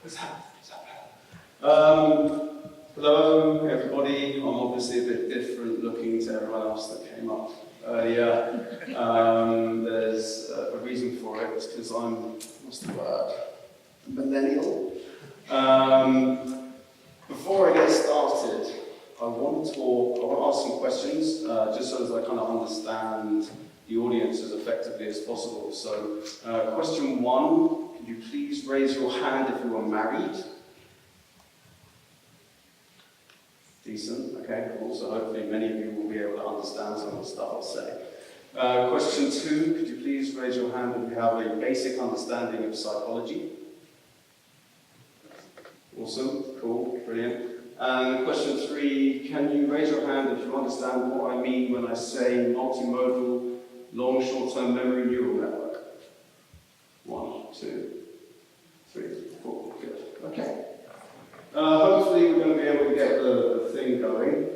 Is that better? Hello, everybody. I'm obviously a bit different looking to everyone else that came up earlier. There's a reason for it. It's because I'm, what's the word? Millennial. Before I get started, I want to ask some questions, just so as I kind of understand the audience as effectively as possible. So, question one, could you please raise your hand if you are married? Decent, okay, cool. So hopefully many of you will be able to understand some of the stuff I'll say. Question two, could you please raise your hand if you have a basic understanding of psychology? Awesome, cool, brilliant. And question three, can you raise your hand if you understand what I mean when I say multimodal, long short-term memory neural network? 1, 2, 3, 4, good, okay. Hopefully we're going to be able to get the thing going.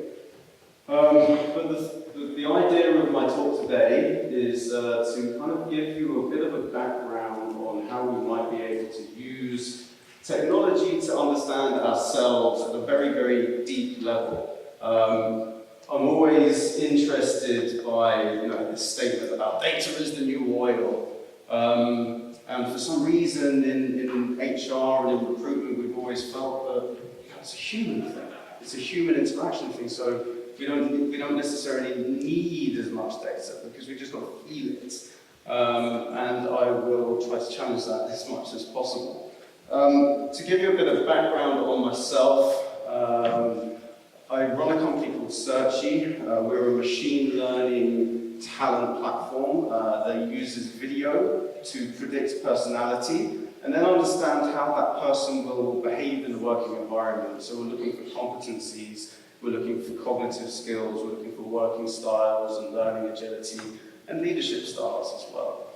But the idea of my talk today is to kind of give you a bit of a background on how we might be able to use technology to understand ourselves at a very, very deep level. I'm always interested by this statement about data is the new oil. And for some reason in HR and in recruitment, we've always felt that it's a human thing. It's a human interaction thing, so we don't necessarily need as much data because we've just got to feel it. And I will try to challenge that as much as possible. To give you a bit of background on myself, I run a company called Searchie. We're a machine learning talent platform that uses video to predict personality and then understand how that person will behave in the working environment. So we're looking for competencies, we're looking for cognitive skills, we're looking for working styles and learning agility and leadership styles as well.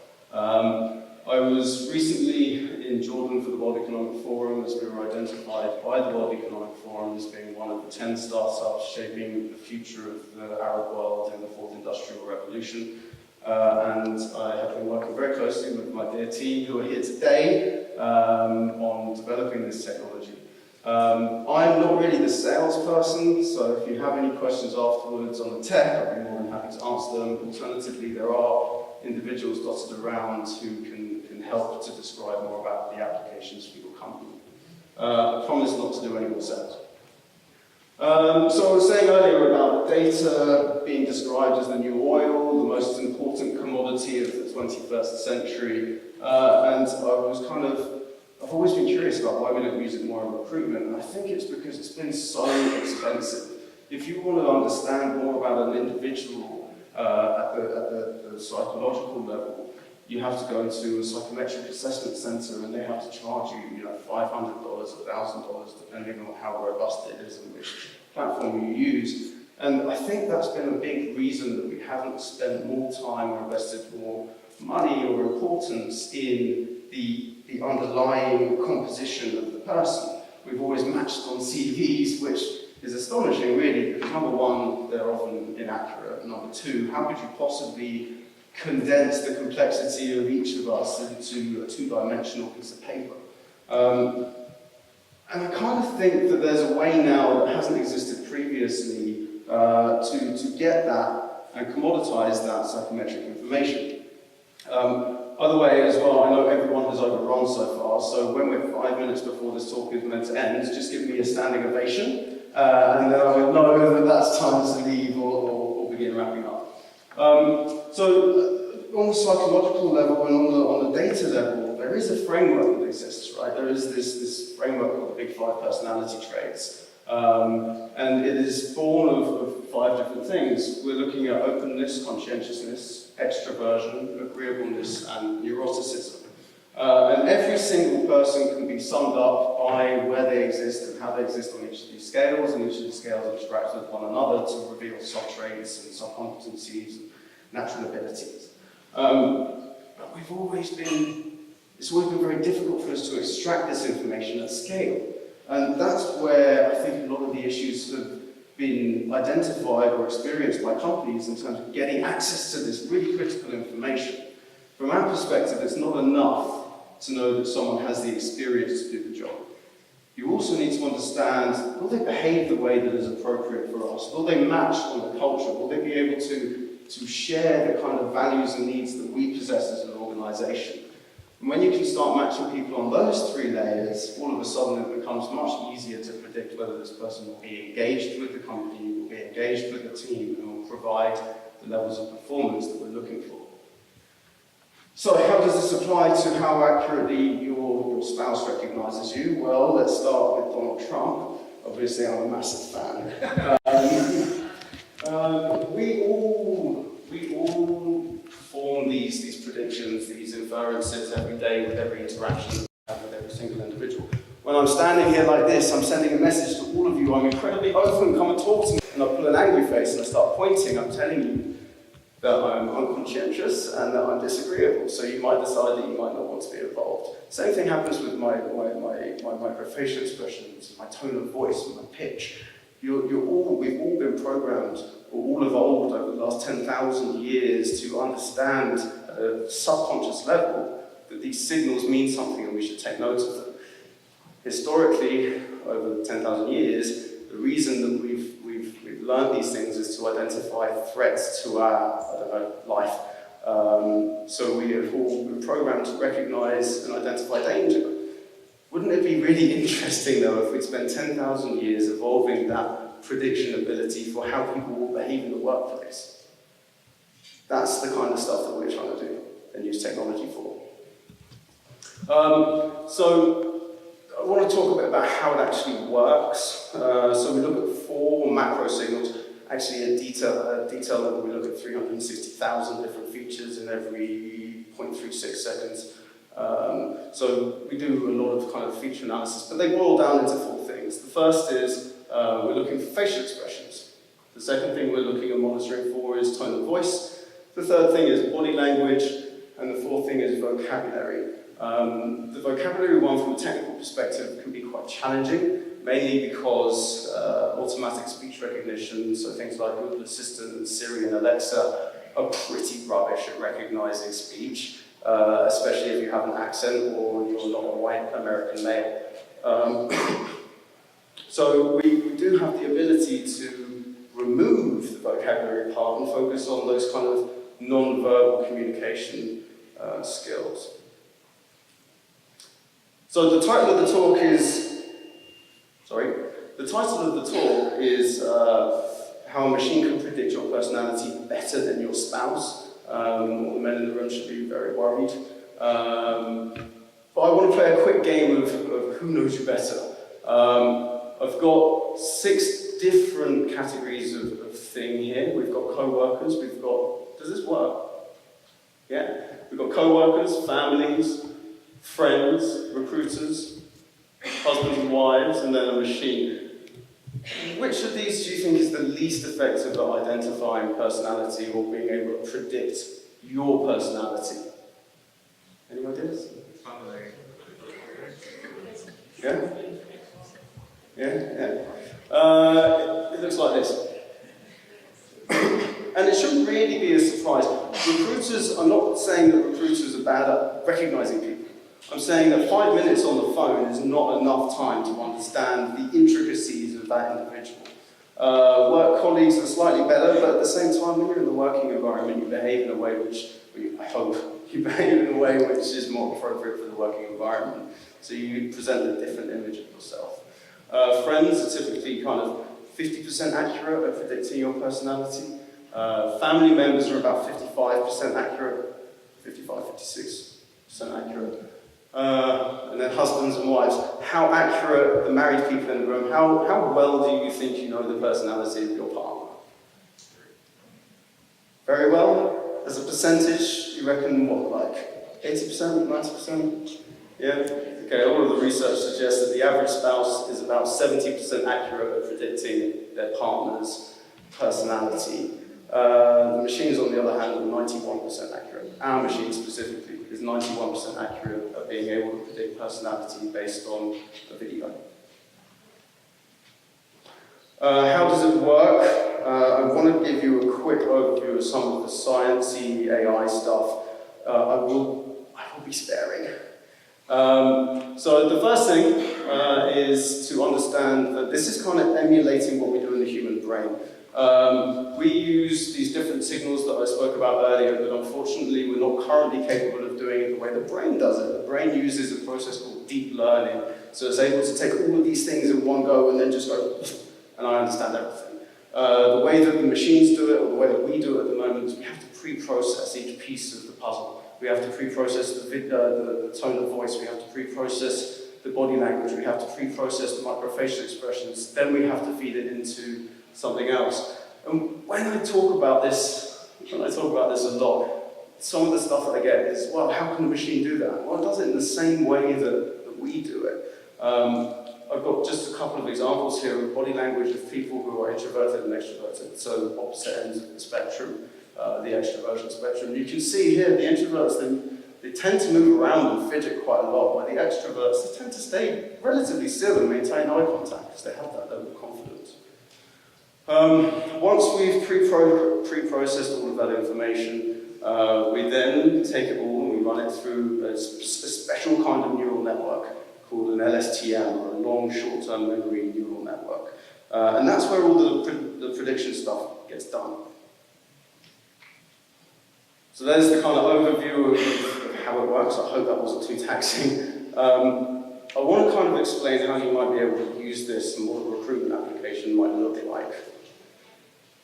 I was recently in Jordan for the World Economic Forum, as we were identified by the World Economic Forum as being one of the 10 startups shaping the future of the Arab world in the fourth industrial revolution. And I have been working very closely with my dear team who are here today on developing this technology. I'm not really the salesperson, so if you have any questions afterwards on the tech, I'd be more than happy to answer them. Alternatively, there are individuals dotted around who can help to describe more about the applications for your company. I promise not to do any more sales. So I was saying earlier about data being described as the new oil, the most important commodity of the 21st century, and I've always been curious about why we don't use it more in recruitment, and I think it's because it's been so expensive. If you want to understand more about an individual at the psychological level, you have to go to a psychometric assessment center and they have to charge you, $500, $1,000, depending on how robust it is and which platform you use. And I think that's been a big reason that we haven't spent more time or invested more money or importance in the underlying composition of the person. We've always matched on CVs, which is astonishing, really, because number one, they're often inaccurate. Number two, how could you possibly condense the complexity of each of us into a two-dimensional piece of paper? And I kind of think that there's a way now that hasn't existed previously to get that and commoditize that psychometric information. By the way, as well, I know everyone has overrun so far, so when we're 5 minutes before this talk is meant to end, just give me a standing ovation, and then I will know that that's time to leave or begin wrapping up. So on the psychological level and on the data level, there is a framework that exists, right? There is this framework called the Big Five personality traits. And it is born of 5 different things. We're looking at openness, conscientiousness, extroversion, agreeableness, and neuroticism. And every single person can be summed up by where they exist and how they exist on each of these scales, and each of the scales interact with one another to reveal sub-traits and sub-competencies and natural abilities. But it's always been very difficult for us to extract this information at scale. And that's where I think a lot of the issues have been identified or experienced by companies in terms of getting access to this really critical information. From our perspective, it's not enough to know that someone has the experience to do the job. You also need to understand, will they behave the way that is appropriate for us? Will they match on the culture? Will they be able to share the kind of values and needs that we possess as an organization? And when you can start matching people on those three layers, all of a sudden it becomes much easier to predict whether this person will be engaged with the company, will be engaged with the team, and will provide the levels of performance that we're looking for. So how does this apply to how accurately your spouse recognizes you? Well, let's start with Donald Trump. Obviously, I'm a massive fan. We all perform these predictions, these inferences every day with every interaction we have with every single individual. When I'm standing here like this, I'm sending a message to all of you. I'm incredibly open, come and talk to me. And I pull an angry face and I start pointing. I'm telling you that I'm unconscientious and that I'm disagreeable. So you might decide that you might not want to be involved. Same thing happens with my microfacial expressions, my tone of voice, my pitch. We've all been programmed, or all evolved over the last 10,000 years to understand at a subconscious level that these signals mean something and we should take note of them. Historically, over 10,000 years, the reason that we've learned these things is to identify threats to our, life. So we have all been programmed to recognize and identify danger. Wouldn't it be really interesting, though, if we'd spent 10,000 years evolving that prediction ability for how people will behave in the workplace? That's the kind of stuff that we're trying to do and use technology for. So I want to talk a bit about how it actually works. So we look at 4 macro signals. Actually, at detail level, we look at 360,000 different features in every 0.36 seconds. So we do a lot of kind of feature analysis, but they boil down into 4 things. The first is we're looking for facial expressions. The second thing we're looking and monitoring for is tone of voice. The third thing is body language, and the fourth thing is vocabulary. The vocabulary one from a technical perspective can be quite challenging, mainly because automatic speech recognition, so things like Google Assistant and Siri and Alexa, are pretty rubbish at recognizing speech, especially if you have an accent or you're not a white American male. So we do have the ability to remove the vocabulary part and focus on those kind of non-verbal communication skills. So the title of the talk is how a machine can predict your personality better than your spouse. All the men in the room should be very worried. But I want to play a quick game of who knows you better. I've got 6 different categories of thing here. We've got co-workers, does this work? Yeah? We've got co-workers, families, friends, recruiters, husbands and wives, and then a machine. Which of these do you think is the least effective at identifying personality or being able to predict your personality? Any ideas? Family. Yeah? Yeah? It looks like this. And it shouldn't really be a surprise. Recruiters, I'm not saying that recruiters are bad at recognizing people. I'm saying that 5 minutes on the phone is not enough time to understand the intricacies of that individual. Work colleagues are slightly better, but at the same time, when you're in the working environment, you behave in a way which, I hope, you behave in a way which is more appropriate for the working environment. So you present a different image of yourself. Friends are typically kind of 50% accurate at predicting your personality. Family members are about 55% accurate, 56% accurate. And then husbands and wives. How accurate, the married people in the room, how well do you think you know the personality of your partner? Very well? As a percentage, you reckon what, like 80%, 90%? Yeah? Okay, all of the research suggests that the average spouse is about 70% accurate at predicting their partner's personality. The machines, on the other hand, are 91% accurate. Our machine specifically is 91% accurate at being able to predict personality based on a video. How does it work? I want to give you a quick overview of some of the sciencey AI stuff. I will be sparing. So the first thing is to understand that this is kind of emulating what we do in the human brain. We use these different signals that I spoke about earlier, but unfortunately we're not currently capable of doing it the way the brain does it. The brain uses a process called deep learning, so it's able to take all of these things in one go and then just go, and I understand everything. The way that the machines do it, or the way that we do it at the moment, is we have to pre-process each piece of the puzzle. We have to pre-process the tone of voice, we have to pre-process the body language, we have to pre-process the microfacial expressions, then we have to feed it into something else. And when I talk about this a lot, some of the stuff that I get is, well, how can the machine do that? Well, it does it in the same way that we do it. I've got just a couple of examples here of body language of people who are introverted and extroverted, so opposite ends of the spectrum, the extroversion spectrum. You can see here the introverts, they tend to move around and fidget quite a lot, while the extroverts, they tend to stay relatively still and maintain eye contact because they have that level of confidence. Once we've pre-processed all of that information, we then take it all and we run it through a special kind of neural network called an LSTM, or a long short-term memory neural network. And that's where all the prediction stuff gets done. So there's the kind of overview of how it works. I hope that wasn't too taxing. I want to kind of explain how you might be able to use this and what a recruitment application might look like.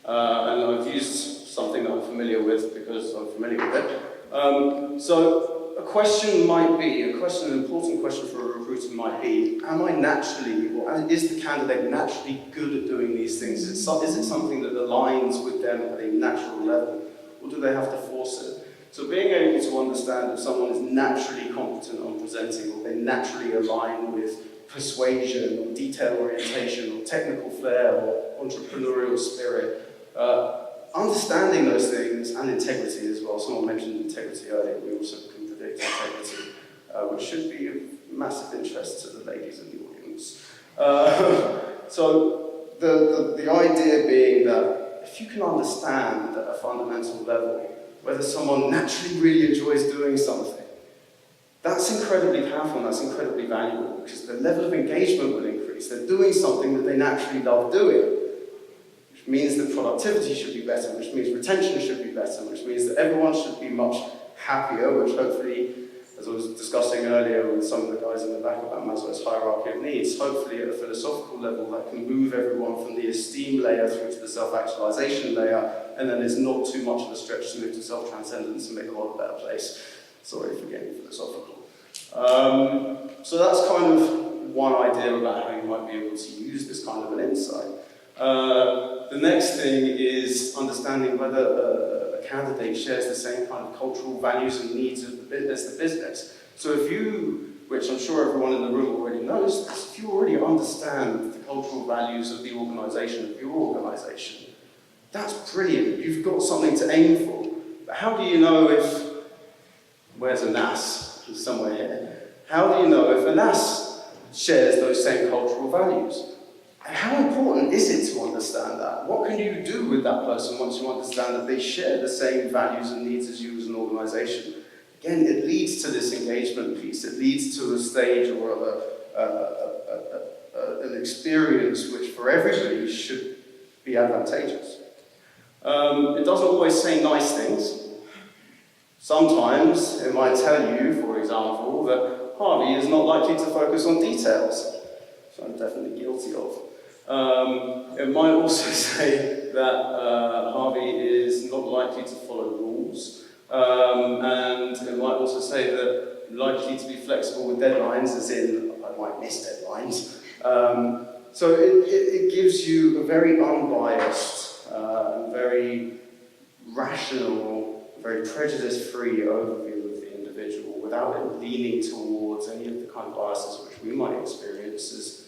And I've used something that I'm familiar with because I'm familiar with it. So a question might be, an important question for a recruiter might be, am I naturally, or is the candidate naturally good at doing these things? Is it something that aligns with them at a natural level, or do they have to force it? So being able to understand if someone is naturally competent on presenting, or they naturally align with persuasion, or detail orientation, or technical flair, or entrepreneurial spirit, understanding those things, and integrity as well. Someone mentioned integrity earlier. We also can predict integrity, which should be of massive interest to the ladies in the audience. So the idea being that if you can understand at a fundamental level whether someone naturally really enjoys doing something, that's incredibly powerful and that's incredibly valuable, because the level of engagement will increase. They're doing something that they naturally love doing, which means that productivity should be better, which means retention should be better, which means that everyone should be much happier, which hopefully, as I was discussing earlier with some of the guys in the back about Maslow's hierarchy of needs, hopefully at a philosophical level that can move everyone from the esteem layer through to the self-actualization layer, and then it's not too much of a stretch to move to self-transcendence and make the world a better place. Sorry for getting philosophical. So that's kind of one idea about how you might be able to use this kind of an insight. The next thing is understanding whether a candidate shares the same kind of cultural values and needs as the business. So if you, which I'm sure everyone in the room already knows this, if you already understand the cultural values of the organisation, of your organisation, that's brilliant. You've got something to aim for. But how do you know if, where's Anas? He's somewhere here. How do you know if Anas shares those same cultural values? And how important is it to understand that? What can you do with that person once you understand that they share the same values and needs as you as an organisation? Again, it leads to this engagement piece. It leads to a stage or an experience which for everybody should be advantageous. It doesn't always say nice things. Sometimes it might tell you, for example, that Harvey is not likely to focus on details, which I'm definitely guilty of. It might also say that Harvey is not likely to follow rules, and it might also say that likely to be flexible with deadlines, as in I might miss deadlines. So it gives you a very unbiased, very rational, very prejudice-free overview of the individual without it leaning towards any of the kind of biases which we might experience as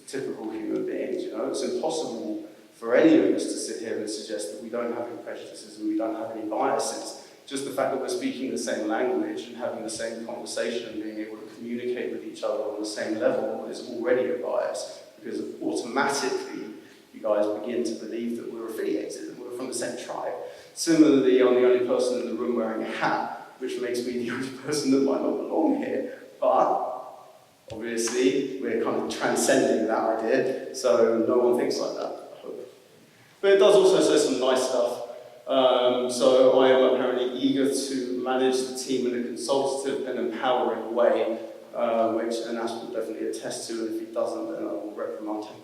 typical human beings. You know, it's impossible for any of us to sit here and suggest that we don't have any prejudices and we don't have any biases. Just the fact that we're speaking the same language and having the same conversation and being able to communicate with each other on the same level is already a bias, because automatically you guys begin to believe that we're affiliated and we're from the same tribe. Similarly, I'm the only person in the room wearing a hat, which makes me the only person that might not belong here, but Obviously, we're kind of transcending that idea, so no one thinks like that, I hope. But it does also say some nice stuff. So I am apparently eager to manage the team in a consultative and empowering way, which Anas will definitely attest to, and if he doesn't, then I will reprimand him.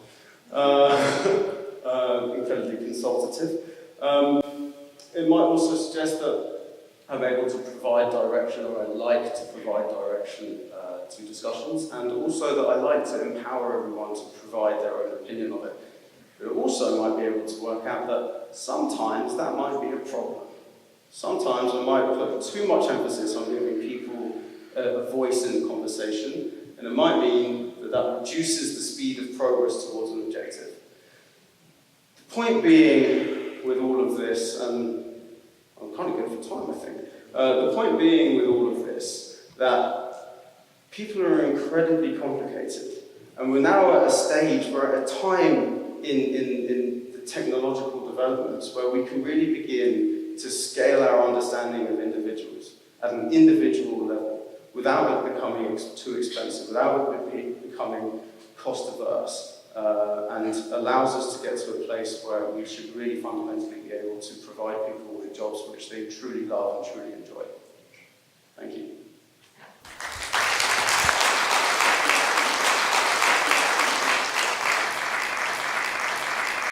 Incredibly consultative. It might also suggest that I'm able to provide direction, or I like to provide direction to discussions, and also that I like to empower everyone to provide their own opinion of it. But it also might be able to work out that sometimes that might be a problem. Sometimes I might put too much emphasis on giving people a voice in the conversation, and it might mean that that reduces the speed of progress towards an objective. The point being with all of this, and I'm kind of good for time, I think. The point being with all of this, that people are incredibly complicated. And we're now at a stage, we're at a time in the technological developments where we can really begin to scale our understanding of individuals at an individual level without it becoming too expensive, without it becoming cost averse, and allows us to get to a place where we should really fundamentally be able to provide people with jobs which they truly love and truly enjoy.